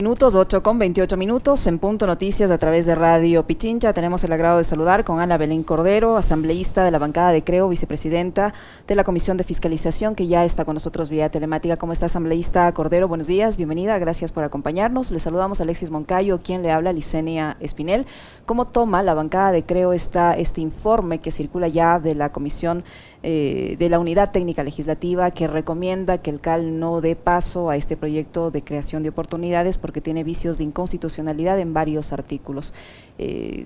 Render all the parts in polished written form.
minutos, 8:28, en Punto Noticias a través de Radio Pichincha. Tenemos el agrado de saludar con Ana Belén Cordero, asambleísta de la bancada de Creo, vicepresidenta de la Comisión de Fiscalización, que ya está con nosotros vía telemática. ¿Cómo está, asambleísta Cordero? Buenos días, bienvenida, gracias por acompañarnos. Le saludamos a Alexis Moncayo, quien le habla, Licenia Espinel. ¿Cómo toma la bancada de Creo este informe que circula ya de la Comisión de la Unidad Técnica Legislativa, que recomienda que el CAL no dé paso a este proyecto de creación de oportunidades porque tiene vicios de inconstitucionalidad en varios artículos?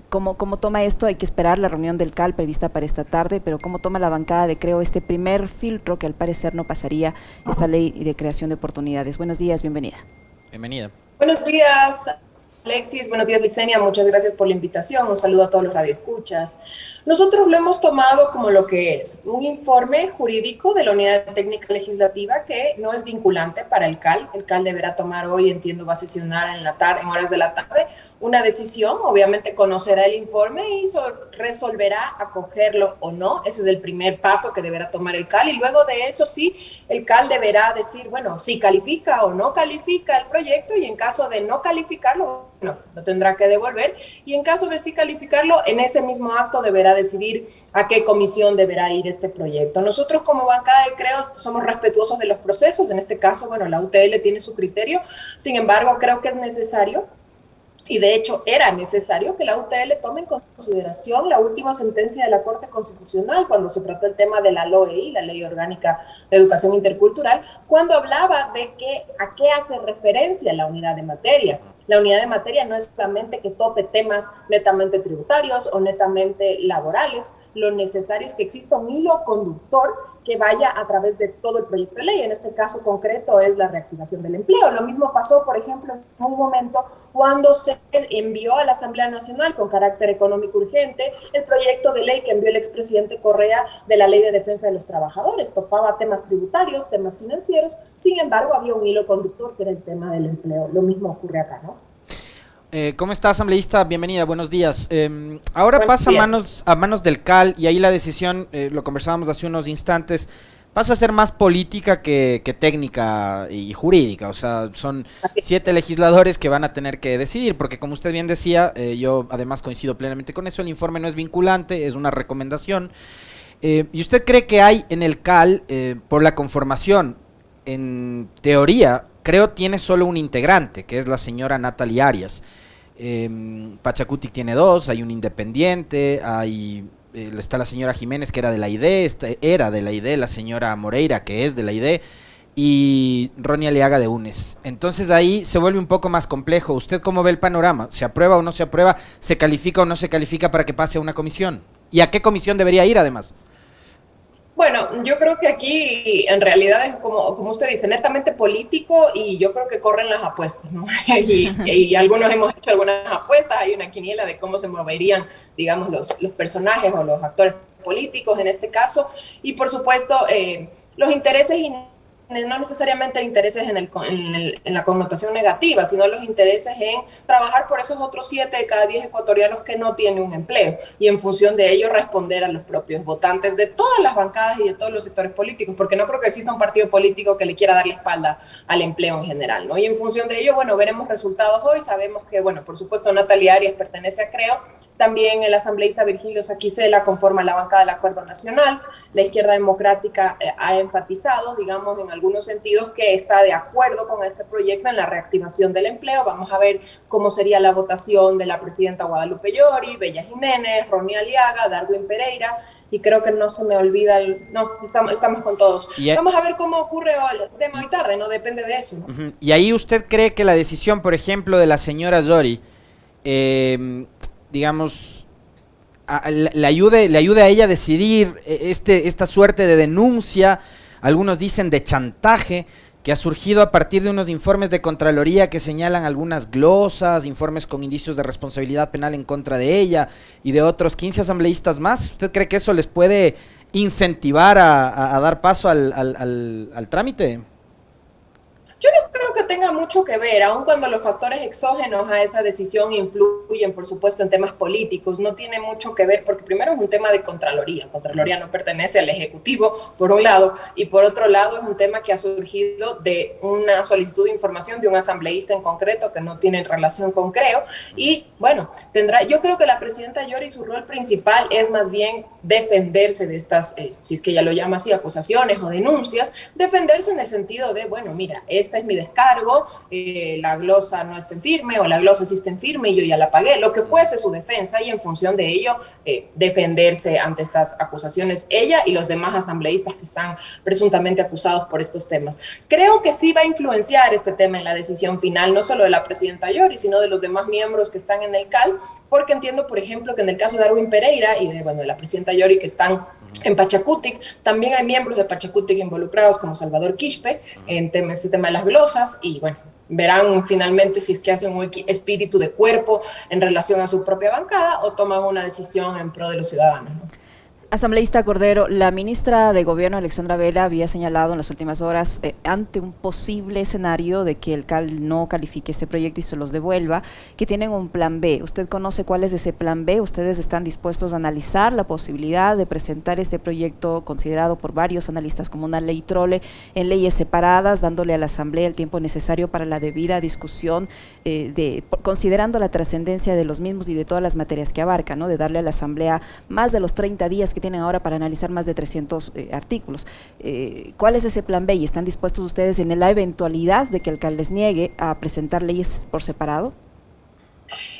¿Cómo toma esto? Hay que esperar la reunión del CAL prevista para esta tarde, pero ¿cómo toma la bancada de Creo este primer filtro que al parecer no pasaría esta ley de creación de oportunidades? Buenos días, bienvenida. Bienvenida. Buenos días, Alexis, buenos días, Licenia, muchas gracias por la invitación, un saludo a todos los radioescuchas. Nosotros lo hemos tomado como lo que es, un informe jurídico de la Unidad Técnica Legislativa que no es vinculante para el CAL deberá tomar hoy, entiendo, va a sesionar en horas de la tarde, una decisión, obviamente conocerá el informe y resolverá acogerlo o no. Ese es el primer paso que deberá tomar el CAL, y luego de eso sí, el CAL deberá decir, bueno, si califica o no califica el proyecto, y en caso de no calificarlo, bueno, lo tendrá que devolver, y en caso de sí calificarlo, en ese mismo acto deberá decidir a qué comisión deberá ir este proyecto. Nosotros como bancada de Creo somos respetuosos de los procesos, en este caso, bueno, la UTL tiene su criterio, sin embargo, creo que es necesario, y de hecho era necesario, que la UTL tome en consideración la última sentencia de la Corte Constitucional cuando se trató el tema de la LOEI, la Ley Orgánica de Educación Intercultural, cuando hablaba de a qué hace referencia la unidad de materia. La unidad de materia no es solamente que tope temas netamente tributarios o netamente laborales, lo necesario es que exista un hilo conductor que vaya a través de todo el proyecto de ley. En este caso concreto es la reactivación del empleo. Lo mismo pasó, por ejemplo, en un momento cuando se envió a la Asamblea Nacional con carácter económico urgente el proyecto de ley que envió el expresidente Correa de la Ley de Defensa de los Trabajadores. Topaba temas tributarios, temas financieros, sin embargo había un hilo conductor que era el tema del empleo. Lo mismo ocurre acá, ¿no? ¿Cómo está, asambleísta? Bienvenida, buenos días. Ahora Buenos pasa días. a manos del CAL, y ahí la decisión, lo conversábamos hace unos instantes, pasa a ser más política que técnica y jurídica. O sea, son 7 legisladores que van a tener que decidir, porque como usted bien decía, yo además coincido plenamente con eso, el informe no es vinculante, es una recomendación. ¿Y usted cree que hay en el CAL, por la conformación, en teoría, Creo tiene solo un integrante, que es la señora Natalie Arias? Pachacutic tiene 2, hay un independiente, está la señora Jiménez, que era de la ID, la señora Moreira, que es de la ID, y Ronnie Aliaga de UNES. Entonces ahí se vuelve un poco más complejo. ¿Usted cómo ve el panorama? ¿Se aprueba o no se aprueba? ¿Se califica o no se califica para que pase a una comisión? ¿Y a qué comisión debería ir además? Bueno, yo creo que aquí en realidad es como usted dice, netamente político, y yo creo que corren las apuestas, ¿no? y algunos hemos hecho algunas apuestas, hay una quiniela de cómo se moverían, digamos, los personajes o los actores políticos en este caso, y por supuesto los intereses no necesariamente intereses en la connotación negativa, sino los intereses en trabajar por esos otros 7 de cada 10 ecuatorianos que no tienen un empleo, y en función de ello responder a los propios votantes de todas las bancadas y de todos los sectores políticos, porque no creo que exista un partido político que le quiera dar la espalda al empleo en general, ¿no? Y en función de ello, bueno, veremos resultados hoy. Sabemos que, bueno, por supuesto, Natalie Arias pertenece a Creo, también el asambleísta Virgilio Saquicela conforma la bancada del Acuerdo Nacional. La izquierda democrática ha enfatizado, digamos, en algunos sentidos, que está de acuerdo con este proyecto en la reactivación del empleo. Vamos a ver cómo sería la votación de la presidenta Guadalupe Llori, Bella Jiménez, Ronnie Aliaga, Darwin Pereira, y creo que no se me olvida, estamos con todos. Vamos a ver cómo ocurre el tema hoy tarde, no depende de eso, ¿no? Y ahí usted cree que la decisión, por ejemplo, de la señora Llori, digamos, le ayude a ella a decidir esta suerte de denuncia, algunos dicen de chantaje, que ha surgido a partir de unos informes de Contraloría que señalan algunas glosas, informes con indicios de responsabilidad penal en contra de ella y de otros 15 asambleístas más? ¿Usted cree que eso les puede incentivar a dar paso al trámite? Yo no creo que que tenga mucho que ver, aun cuando los factores exógenos a esa decisión influyen, por supuesto, en temas políticos, no tiene mucho que ver, porque primero es un tema de Contraloría. Contraloría no pertenece al Ejecutivo, por un lado, y por otro lado es un tema que ha surgido de una solicitud de información de un asambleísta en concreto que no tiene relación con Creo, y bueno, yo creo que la presidenta Yori, su rol principal es más bien defenderse de estas, si es que ella lo llama así, acusaciones o denuncias, defenderse en el sentido de, bueno, mira, este es mi descargo, la glosa no está en firme o la glosa sí está en firme y yo ya la pagué, lo que fuese su defensa, y en función de ello defenderse ante estas acusaciones, ella y los demás asambleístas que están presuntamente acusados por estos temas. Creo que sí va a influenciar este tema en la decisión final, no solo de la presidenta Yori, sino de los demás miembros que están en el CAL, porque entiendo, por ejemplo, que en el caso de Darwin Pereira y de la presidenta Yori, que están en Pachacutic, también hay miembros de Pachacutic involucrados, como Salvador Quispe, en este tema de las glosas, y bueno, verán finalmente si es que hacen un espíritu de cuerpo en relación a su propia bancada o toman una decisión en pro de los ciudadanos, ¿no? Asambleísta Cordero, la ministra de Gobierno, Alexandra Vela, había señalado en las últimas horas, ante un posible escenario de que el CAL no califique este proyecto y se los devuelva, que tienen un plan B. ¿Usted conoce cuál es ese plan B? ¿Ustedes están dispuestos a analizar la posibilidad de presentar este proyecto considerado por varios analistas como una ley trole en leyes separadas, dándole a la Asamblea el tiempo necesario para la debida discusión, considerando la trascendencia de los mismos y de todas las materias que abarcan, ¿no? De darle a la Asamblea más de los 30 días que tienen ahora para analizar más de 300 artículos. ¿Cuál es ese plan B? ¿Y están dispuestos ustedes en la eventualidad de que el CAL les niegue a presentar leyes por separado?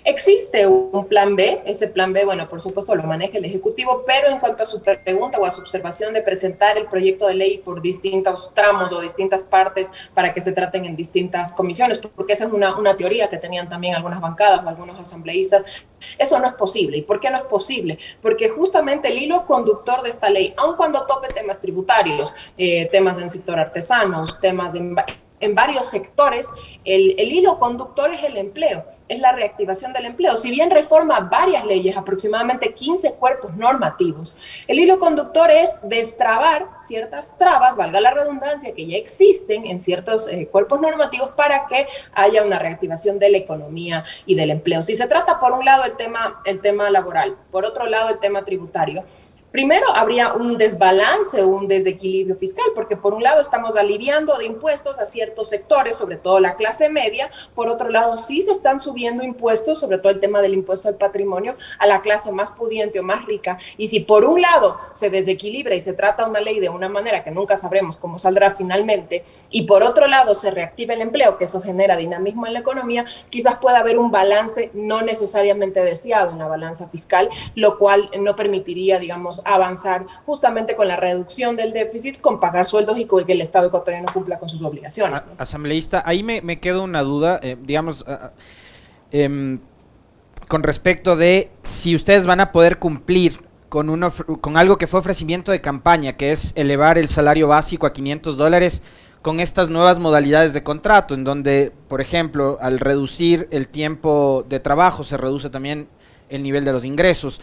Existe un plan B, ese plan B, bueno, por supuesto lo maneja el Ejecutivo, pero en cuanto a su pregunta o a su observación de presentar el proyecto de ley por distintos tramos o distintas partes para que se traten en distintas comisiones, porque esa es una teoría que tenían también algunas bancadas o algunos asambleístas, eso no es posible. ¿Y por qué no es posible? Porque justamente el hilo conductor de esta ley, aun cuando tope temas tributarios, temas en sector artesanos, temas en varios sectores, el hilo conductor es el empleo, es la reactivación del empleo. Si bien reforma varias leyes, aproximadamente 15 cuerpos normativos, el hilo conductor es destrabar ciertas trabas, valga la redundancia, que ya existen en ciertos cuerpos normativos para que haya una reactivación de la economía y del empleo. Si se trata, por un lado, el tema laboral, por otro lado, el tema tributario, primero, habría un desbalance, un desequilibrio fiscal, porque por un lado estamos aliviando de impuestos a ciertos sectores, sobre todo la clase media, por otro lado sí se están subiendo impuestos, sobre todo el tema del impuesto al patrimonio, a la clase más pudiente o más rica, y si por un lado se desequilibra y se trata una ley de una manera que nunca sabremos cómo saldrá finalmente, y por otro lado se reactiva el empleo, que eso genera dinamismo en la economía, quizás pueda haber un balance no necesariamente deseado en la balanza fiscal, lo cual no permitiría, digamos, avanzar justamente con la reducción del déficit, con pagar sueldos y con que el Estado ecuatoriano cumpla con sus obligaciones, ¿no? Asambleísta, ahí me queda una duda, con respecto de si ustedes van a poder cumplir con algo que fue ofrecimiento de campaña, que es elevar el salario básico a $500 con estas nuevas modalidades de contrato, en donde, por ejemplo, al reducir el tiempo de trabajo, se reduce también el nivel de los ingresos.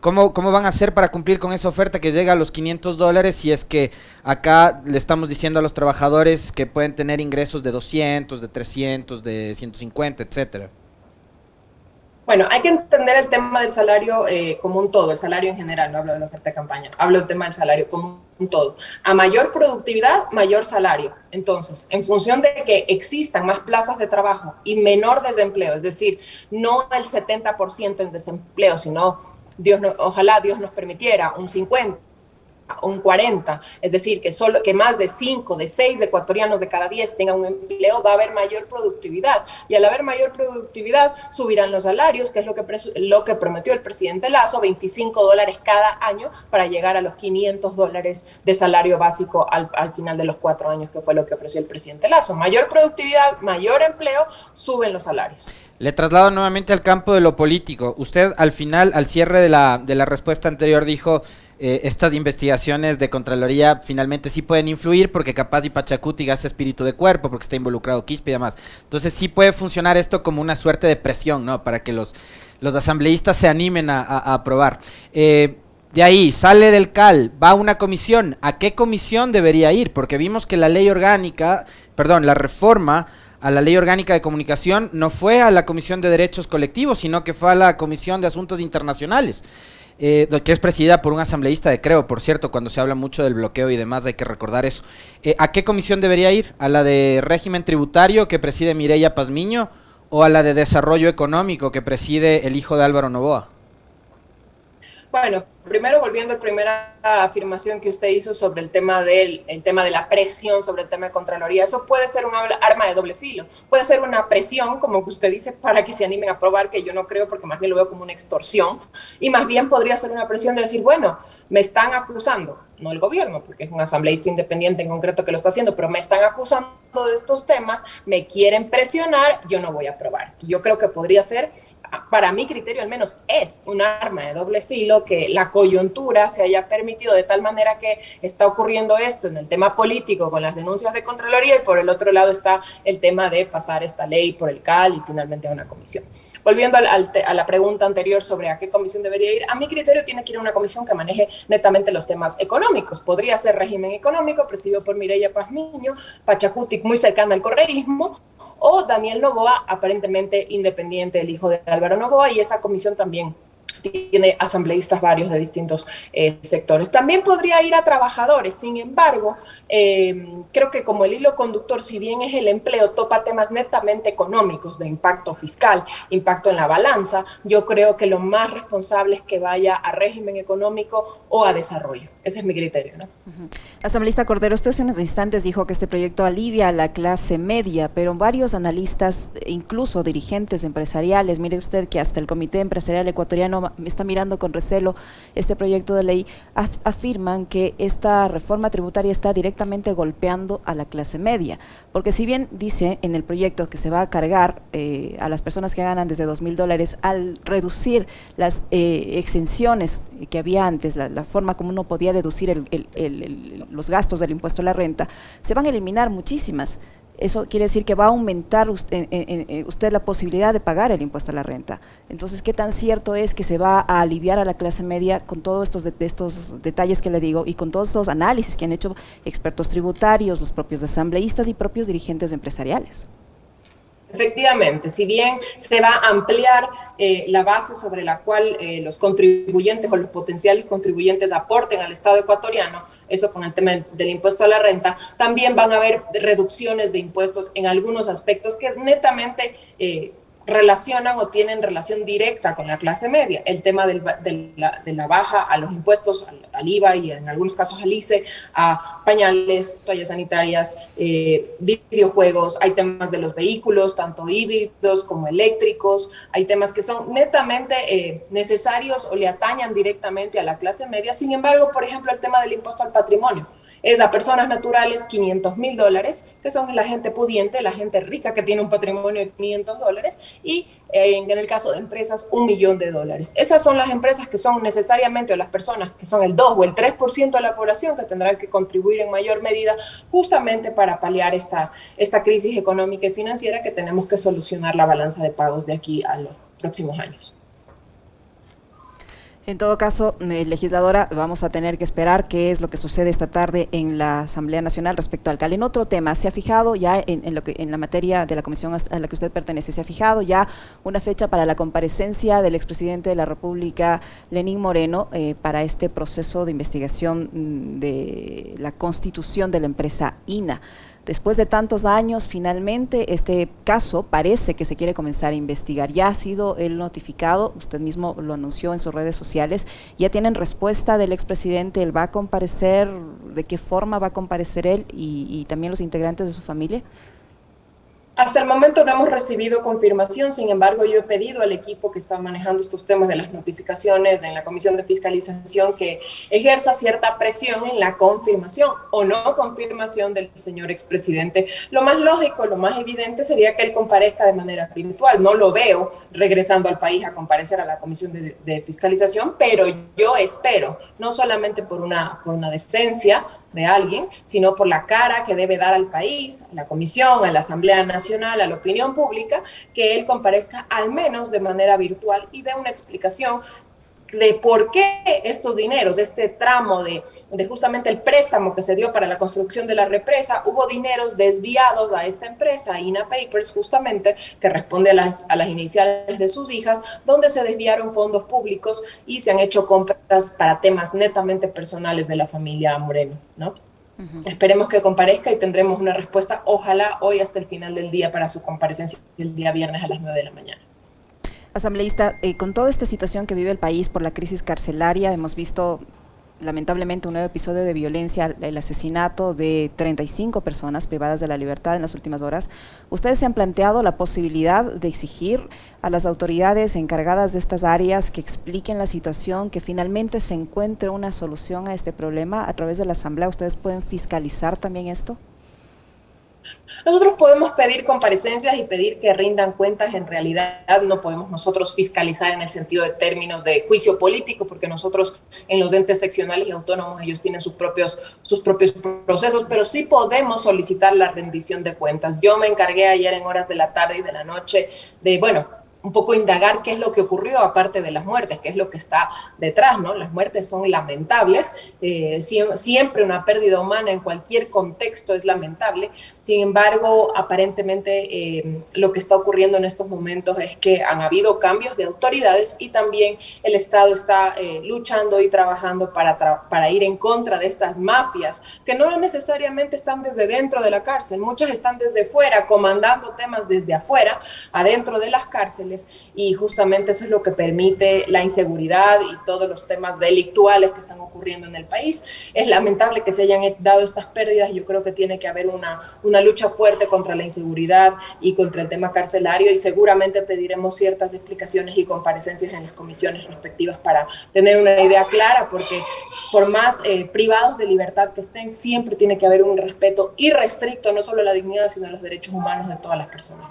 ¿Cómo van a hacer para cumplir con esa oferta que llega a los $500 si es que acá le estamos diciendo a los trabajadores que pueden tener ingresos de 200, de 300, de 150, etcétera? Bueno, hay que entender el tema del salario como un todo, el salario en general, no hablo de la oferta de campaña, hablo del tema del salario como un todo. A mayor productividad, mayor salario. Entonces, en función de que existan más plazas de trabajo y menor desempleo, es decir, no el 70% en desempleo, sino ojalá Dios nos permitiera un 50%, un 40%, es decir, que más de 5, de 6 ecuatorianos de cada 10 tengan un empleo, va a haber mayor productividad, y al haber mayor productividad subirán los salarios, que es lo que prometió el presidente Lazo, $25 cada año para llegar a los $500 de salario básico al final de los 4 años, que fue lo que ofreció el presidente Lazo. Mayor productividad, mayor empleo, suben los salarios. Le traslado nuevamente al campo de lo político. Usted al final, al cierre de la respuesta anterior, dijo estas investigaciones de Contraloría finalmente sí pueden influir porque capaz y Pachacuti hace espíritu de cuerpo porque está involucrado Quispe y demás. Entonces sí puede funcionar esto como una suerte de presión, ¿no? Para que los asambleístas se animen a aprobar. De ahí, sale del CAL, va a una comisión. ¿A qué comisión debería ir? Porque vimos que la reforma a la Ley Orgánica de Comunicación no fue a la Comisión de Derechos Colectivos, sino que fue a la Comisión de Asuntos Internacionales, que es presidida por un asambleísta de Creo, por cierto. Cuando se habla mucho del bloqueo y demás hay que recordar eso. ¿A qué comisión debería ir? ¿A la de régimen tributario, que preside Mireya Pazmiño, o a la de desarrollo económico, que preside el hijo de Álvaro Noboa? Bueno, primero volviendo a la primera afirmación que usted hizo sobre el tema de la presión sobre el tema de Contraloría, eso puede ser un arma de doble filo, puede ser una presión, como usted dice, para que se animen a aprobar, que yo no creo, porque más bien lo veo como una extorsión, y más bien podría ser una presión de decir, bueno, me están acusando, no el gobierno, porque es un asambleísta independiente en concreto que lo está haciendo, pero me están acusando de estos temas, me quieren presionar, yo no voy a aprobar. Yo creo que podría ser, para mi criterio al menos, es un arma de doble filo, que la coyuntura se haya permitido de tal manera que está ocurriendo esto en el tema político con las denuncias de Contraloría, y por el otro lado está el tema de pasar esta ley por el CAL y finalmente a una comisión. Volviendo a la pregunta anterior sobre a qué comisión debería ir, a mi criterio tiene que ir a una comisión que maneje netamente los temas económicos. Podría ser régimen económico, presidido por Mireya Pazmiño, Pachacuti, muy cercana al correísmo, o Daniel Noboa, aparentemente independiente, el hijo de Álvaro Noboa, y esa comisión también tiene asambleístas varios de distintos sectores. También podría ir a trabajadores. Sin embargo, creo que como el hilo conductor, si bien es el empleo, topa temas netamente económicos, de impacto fiscal, impacto en la balanza, yo creo que lo más responsable es que vaya a régimen económico o a desarrollo. Ese es mi criterio, ¿no? Asambleísta Cordero, usted hace unos instantes dijo que este proyecto alivia a la clase media, pero varios analistas, incluso dirigentes empresariales, mire usted que hasta el Comité Empresarial Ecuatoriano está mirando con recelo este proyecto de ley, afirman que esta reforma tributaria está directamente golpeando a la clase media, porque si bien dice en el proyecto que se va a cargar a las personas que ganan desde $2,000, al reducir las exenciones que había antes, la forma como uno podía deducir los gastos del impuesto a la renta, se van a eliminar muchísimas. Eso quiere decir que va a aumentar usted la posibilidad de pagar el impuesto a la renta. Entonces, ¿qué tan cierto es que se va a aliviar a la clase media con todos estos detalles que le digo y con todos estos análisis que han hecho expertos tributarios, los propios asambleístas y propios dirigentes empresariales? Efectivamente, si bien se va a ampliar la base sobre la cual los contribuyentes o los potenciales contribuyentes aporten al Estado ecuatoriano, eso con el tema del impuesto a la renta, también van a haber reducciones de impuestos en algunos aspectos que netamente relacionan o tienen relación directa con la clase media. El tema de la baja a los impuestos, al IVA y en algunos casos al ICE, a pañales, toallas sanitarias, videojuegos, hay temas de los vehículos, tanto híbridos como eléctricos, hay temas que son netamente necesarios o le atañan directamente a la clase media. Sin embargo, por ejemplo, el tema del impuesto al patrimonio, es a personas naturales $500,000, que son la gente pudiente, la gente rica que tiene un patrimonio de $500, y en el caso de empresas, $1,000,000. Esas son las empresas que son necesariamente, o las personas que son el 2 o el 3% de la población, que tendrán que contribuir en mayor medida justamente para paliar esta crisis económica y financiera que tenemos que solucionar la balanza de pagos de aquí a los próximos años. En todo caso, legisladora, vamos a tener que esperar qué es lo que sucede esta tarde en la Asamblea Nacional respecto al CAL. En otro tema, ¿se ha fijado ya en la materia de la comisión a la que usted pertenece, se ha fijado ya una fecha para la comparecencia del expresidente de la República, Lenín Moreno, para este proceso de investigación de la constitución de la empresa INA? Después de tantos años, finalmente este caso parece que se quiere comenzar a investigar. Ya ha sido él notificado, usted mismo lo anunció en sus redes sociales. ¿Ya tienen respuesta del expresidente? ¿Él va a comparecer? ¿De qué forma va a comparecer él y también los integrantes de su familia? Hasta el momento no hemos recibido confirmación. Sin embargo, yo he pedido al equipo que está manejando estos temas de las notificaciones en la Comisión de Fiscalización que ejerza cierta presión en la confirmación o no confirmación del señor expresidente. Lo más lógico, lo más evidente sería que él comparezca de manera virtual. No lo veo regresando al país a comparecer a la Comisión de Fiscalización, pero yo espero, no solamente por una decencia de alguien, sino por la cara que debe dar al país, a la Comisión, a la Asamblea Nacional, a la opinión pública, que él comparezca al menos de manera virtual y dé una explicación de por qué estos dineros, este tramo de justamente el préstamo que se dio para la construcción de la represa, hubo dineros desviados a esta empresa, INA Papers, justamente, que responde a las iniciales de sus hijas, donde se desviaron fondos públicos y se han hecho compras para temas netamente personales de la familia Moreno, ¿no? Esperemos que comparezca y tendremos una respuesta, ojalá hoy hasta el final del día para su comparecencia el día viernes a las 9 de la mañana. Asambleísta, con toda esta situación que vive el país por la crisis carcelaria, hemos visto lamentablemente un nuevo episodio de violencia, el asesinato de 35 personas privadas de la libertad en las últimas horas. ¿Ustedes se han planteado la posibilidad de exigir a las autoridades encargadas de estas áreas que expliquen la situación, que finalmente se encuentre una solución a este problema? A través de la Asamblea, ¿ustedes pueden fiscalizar también esto? Nosotros podemos pedir comparecencias y pedir que rindan cuentas. En realidad no podemos nosotros fiscalizar en el sentido de términos de juicio político, porque nosotros en los entes seccionales y autónomos ellos tienen sus propios procesos, pero sí podemos solicitar la rendición de cuentas. Yo me encargué ayer en horas de la tarde y de la noche de, un poco indagar qué es lo que ocurrió aparte de las muertes, qué es lo que está detrás, ¿no? Las muertes son lamentables, siempre una pérdida humana en cualquier contexto es lamentable. Sin embargo, aparentemente lo que está ocurriendo en estos momentos es que han habido cambios de autoridades y también el Estado está luchando y trabajando para ir en contra de estas mafias, que no necesariamente están desde dentro de la cárcel, muchas están desde fuera, comandando temas desde afuera, adentro de las cárceles, y justamente eso es lo que permite la inseguridad y todos los temas delictuales que están ocurriendo en el país. Es lamentable que se hayan dado estas pérdidas. Yo creo que tiene que haber una lucha fuerte contra la inseguridad y contra el tema carcelario, y seguramente pediremos ciertas explicaciones y comparecencias en las comisiones respectivas para tener una idea clara, porque por más privados de libertad que estén, siempre tiene que haber un respeto irrestricto, no solo a la dignidad, sino a los derechos humanos de todas las personas.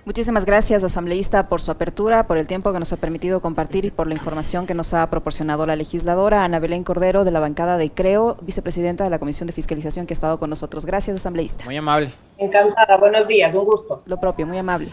Muchísimas gracias, asambleísta, por su apertura, por el tiempo que nos ha permitido compartir y por la información que nos ha proporcionado la legisladora Ana Belén Cordero, de la bancada de CREO, vicepresidenta de la Comisión de Fiscalización, que ha estado con nosotros. Gracias, asambleísta. Muy amable. Encantada, buenos días, un gusto. Lo propio, muy amable.